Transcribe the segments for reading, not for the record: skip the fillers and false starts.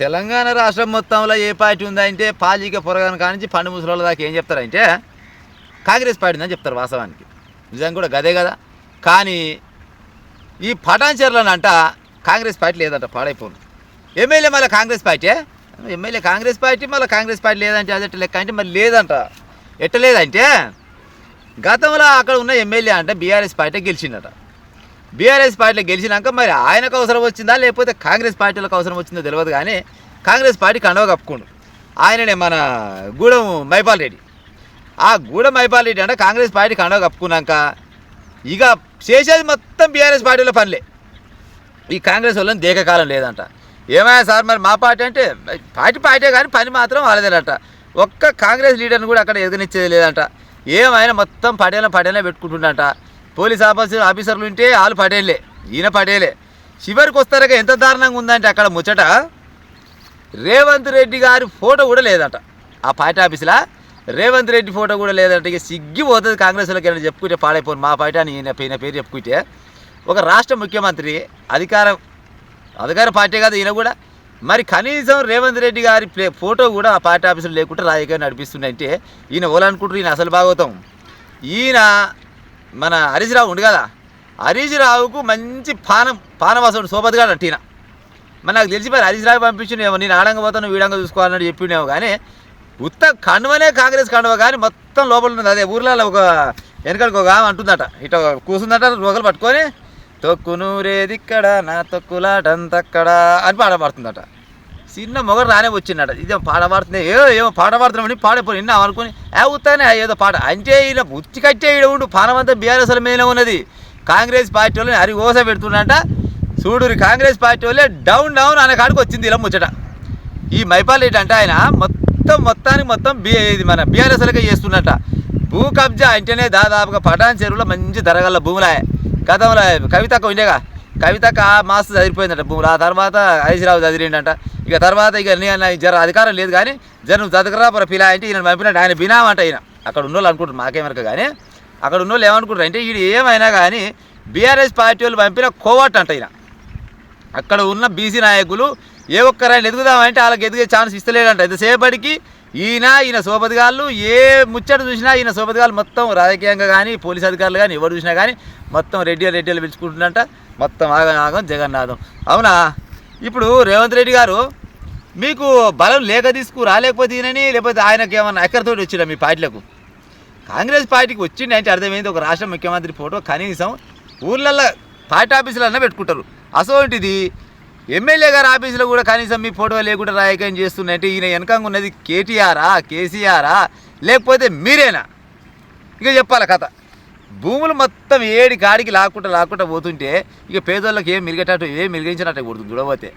తెలంగాణ రాష్ట్రం మొత్తంలో ఏ పార్టీ ఉందంటే పాజిక పొరగాన కానించి పండు ముసలోళ్ళ దాకా ఏం చెప్తారంటే కాంగ్రెస్ పార్టీ ఉందని చెప్తారు. వాస్తవానికి నిజంగా కూడా గదే కదా. కానీ ఈ పటాన్చెర్లనంట కాంగ్రెస్ పార్టీ లేదంట, పాడైపోను. ఎమ్మెల్యే మళ్ళీ Congress party, MLA Congress party, మళ్ళీ కాంగ్రెస్ పార్టీ లేదంటే అదెట్ట లెక్క అంటే మరి లేదంట. ఎట్టలేదంటే గతంలో అక్కడ ఉన్న ఎమ్మెల్యే అంటే బీఆర్ఎస్ పార్టీ గెలిచిందట. బీఆర్ఎస్ పార్టీలో గెలిచినాక మరి ఆయనకు అవసరం వచ్చిందా లేకపోతే కాంగ్రెస్ పార్టీలకు అవసరం వచ్చిందో తెలియదు. కానీ కాంగ్రెస్ పార్టీ కండవ కప్పుకోండు. ఆయననే మన గూడెం మైపాల్ రెడ్డి. ఆ గూడెం మైపాల్ రెడ్డి అంటే కాంగ్రెస్ పార్టీ కండవ కప్పుకున్నాక ఇక చేసేది మొత్తం బీఆర్ఎస్ పార్టీలో పనిలే. ఈ కాంగ్రెస్ వాళ్ళని దేకకాలం లేదంట. ఏమైనా సార్ మరి మా పార్టీ అంటే పార్టీ కానీ పని మాత్రం వాళ్ళదేనట. ఒక్క కాంగ్రెస్ లీడర్ని కూడా అక్కడ ఎదుగునిచ్చేది లేదంట. ఏమైనా మొత్తం పటేలే పెట్టుకుంటుండంట. పోలీస్ ఆఫీసర్లు ఉంటే వాళ్ళు పటేలే, ఈయన పటేలే. చివరికి వస్తారక ఎంత దారుణంగా ఉందంటే అక్కడ ముచ్చట రేవంత్ రెడ్డి గారి ఫోటో కూడా లేదంట. ఆ పార్టీ ఆఫీసులో రేవంత్ రెడ్డి ఫోటో కూడా లేదంట. ఇక సిగ్గిపోతుంది కాంగ్రెస్ వాళ్ళకి ఏమైనా చెప్పుకుంటే పాడైపోను మా పార్టీ అని ఈయన పేరు చెప్పుకుంటే. ఒక రాష్ట్ర ముఖ్యమంత్రి అధికార పార్టీ కాదు ఈయన కూడా. మరి కనీసం రేవంత్ రెడ్డి గారి ఫోటో కూడా ఆ పార్టీ ఆఫీసులో లేకుండా రాజకీయాన్ని నడిపిస్తుందంటే ఈయన ఓలనుకుంటారు. ఈయన అసలు భాగవతం. ఈయన మన హరీష్ రావు ఉండు కదా, హరీష్ రావుకు మంచి పానవాసుడు సోబతిగాడు అంట ఈయన. మరి నాకు తెలిసిపోయి హరీష్ రావు పంపించినేమో, నేను ఆడంగా పోతాను వీడంగా చూసుకోవాలని చెప్పిండేమో. కానీ ఉత్త కండువనే కాంగ్రెస్ కండువ, కానీ మొత్తం లోపల ఉంది. అదే ఊర్లో ఒక వెనకడికి ఒక అంటుందట, ఇట్లా కూర్చుందట రోగలు పట్టుకొని తొక్కును రేదిక్కడ నా తొక్కులాటంతక్కడ అని పాడబడుతుందట. చిన్న మొగడు రానే వచ్చిందట. ఇదేమో పాడబడుతుంది, ఏమో పాడబడుతున్నామని పాడైపోయి నిన్న అనుకుని ఉత్తానే ఏదో పాట అంటే ఈయన ఉచ్చి కట్టే ఈడ ఉండు పానమంతా బీఆర్ఎస్ల మీద ఉన్నది. కాంగ్రెస్ పార్టీ వాళ్ళని అరిగోస పెడుతున్నట. చూడురి కాంగ్రెస్ పార్టీ వాళ్ళే డౌన్ అనే కాడికి వచ్చింది ఇలా ముచ్చట. ఈ మైపాల్ రెడ్డి అంటే ఆయన మొత్తానికి ఇది మన బీఆర్ఎస్లకే చేస్తున్నట్ట. భూ కబ్జా అంటేనే దాదాపుగా పటాన్ చెరువులో మంచి ధరగల భూములాయ. గతంలో కవితక్క ఉండేగా, కవితక్క మాస్తు చదిరిపోయిందట భూములు. ఆ తర్వాత హరీష్ రావు చదిరిండంట. ఇక తర్వాత ఇక జర అధికారం లేదు కానీ జర నువ్వు చదకరా పిలా అంటే ఈయన పంపినట్టు ఆయన బినామంట. ఈయన అక్కడ ఉన్నోళ్ళు అనుకుంటారు మాకేమరక, కానీ అక్కడ ఉన్నోళ్ళు ఏమనుకుంటారు అంటే వీడు ఏమైనా కానీ బీఆర్ఎస్ పార్టీ వాళ్ళు పంపిన కోవట్ అంట. ఈయన అక్కడ ఉన్న బీసీ నాయకులు ఏ ఒక్కరైనా ఎదుగుదామంటే వాళ్ళకి ఎదిగే ఛాన్స్ ఇస్తలేడంట. ఇంతసేపటికి ఈయన సోపతిగాళ్ళు ఏ ముచ్చట చూసినా ఈయన సోపతిగాళ్ళు మొత్తం రాజకీయంగా కానీ పోలీస్ అధికారులు కానీ ఎవరు చూసినా కానీ మొత్తం రెడ్డిలు పిలుచుకుంటుందంట. మొత్తం ఆగం జగన్నాథం. అవునా? ఇప్పుడు రేవంత్ రెడ్డి గారు మీకు బలం లేక తీసుకురా, లేకపోతే ఈయనని, లేకపోతే ఆయనకి ఏమన్నా ఎక్కడితోటి వచ్చిందా మీ పార్టీలకు? కాంగ్రెస్ పార్టీకి వచ్చింది అంటే అర్థమైంది ఒక రాష్ట్ర ముఖ్యమంత్రి ఫోటో కనీసం ఊర్లలో పార్టీ ఆఫీసులన్నా పెట్టుకుంటారు. అసోంటిది ఎమ్మెల్యే గారి ఆఫీసులో కూడా కనీసం మీ ఫోటో లేకుండా రాజకీయం చేస్తున్నాయంటే ఈయన వెనకంగా ఉన్నది కేటీఆరా, కేసీఆరా, లేకపోతే మీరేనా? ఇక చెప్పాలి కథ. భూములు మొత్తం ఏడి కాడికి లాక్కుంటా పోతుంటే ఇక పేదోళ్ళకి ఏం మిలిగించినట్టు కొడుతుంది చూడబోతే.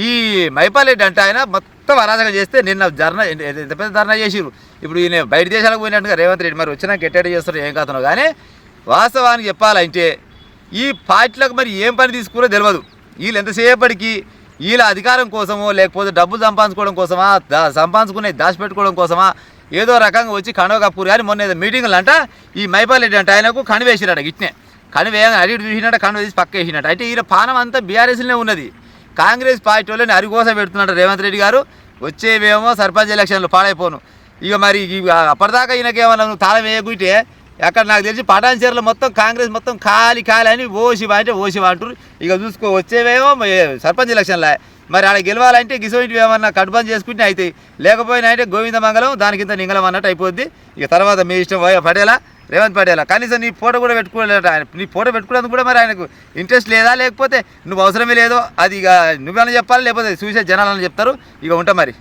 ఈ మైపాల్ రెడ్డి అంటే ఆయన మొత్తం అరాజకం చేస్తే నిన్న ధర్నా ఎంత పెద్ద ధర్నా చేసిరు. ఇప్పుడు ఈయన బయట దేశాలకు పోయినట్టుగా రేవంత్ రెడ్డి మరి వచ్చినాక ఎట్టేట చేస్తారు ఏం కథనో. కానీ వాస్తవానికి చెప్పాలంటే ఈ పార్టీలకు మరి ఏం పని తీసుకురో తెలియదు. వీళ్ళు ఎంతసేపటికి వీళ్ళ అధికారం కోసమో లేకపోతే డబ్బులు సంపాదించుకోవడం కోసమా, సంపాదించుకునే దాచిపెట్టుకోవడం కోసమా ఏదో రకంగా వచ్చి కణవ కప్పురు. కానీ మొన్న ఏదో మీటింగ్లు అంట ఈ మైపాల్ రెడ్డి అంటే ఆయనకు కణి వేసినట. గిట్నే కణి వేయగా అడిగి చూసినట్ట, కణి వేసి పక్క వేసినట్టు. అంటే ఈయన పానం అంతా బీఆర్ఎస్లోనే ఉన్నది. కాంగ్రెస్ పార్టీ వాళ్ళని అరిగోస పెడుతున్నాడు రేవంత్ రెడ్డి గారు. వచ్చేవేమో సర్పంచ్ ఎలక్షన్లు పాడైపోను. ఇక మరి అప్పటిదాకా ఈయనకేమన్నా నువ్వు తాళం వేయకుంటే అక్కడ నాకు తెలిసి పటాన్చెరులో మొత్తం కాంగ్రెస్ మొత్తం ఖాళీ అని ఓసివా అంటారు. ఇక చూసుకో వచ్చేవేమో సర్పంచ్ ఎలక్షన్లా మరి ఆడ గెలవాలంటే గిసోంటివి ఏమన్నా కట్టుబంద్ చేసుకుంటే అవుతాయి, లేకపోయినా అంటే గోవిందమంగళం దానికింత నింగళం అన్నట్టు అయిపోద్ది. ఇక తర్వాత మీ ఇష్టం పటేలా రేవంత్ పటేలా. కనీసం నీ ఫోటో కూడా పెట్టుకోలేదు. ఆయన నీ ఫోటో పెట్టుకోవడానికి కూడా మరి ఆయనకు ఇంట్రెస్ట్ లేదా, లేకపోతే నువ్వు అవసరమే లేదో అది ఇక నువ్వేమైనా చెప్పాలి, లేకపోతే చూసే జనాలని చెప్తారు. ఇక ఉంటా మరి.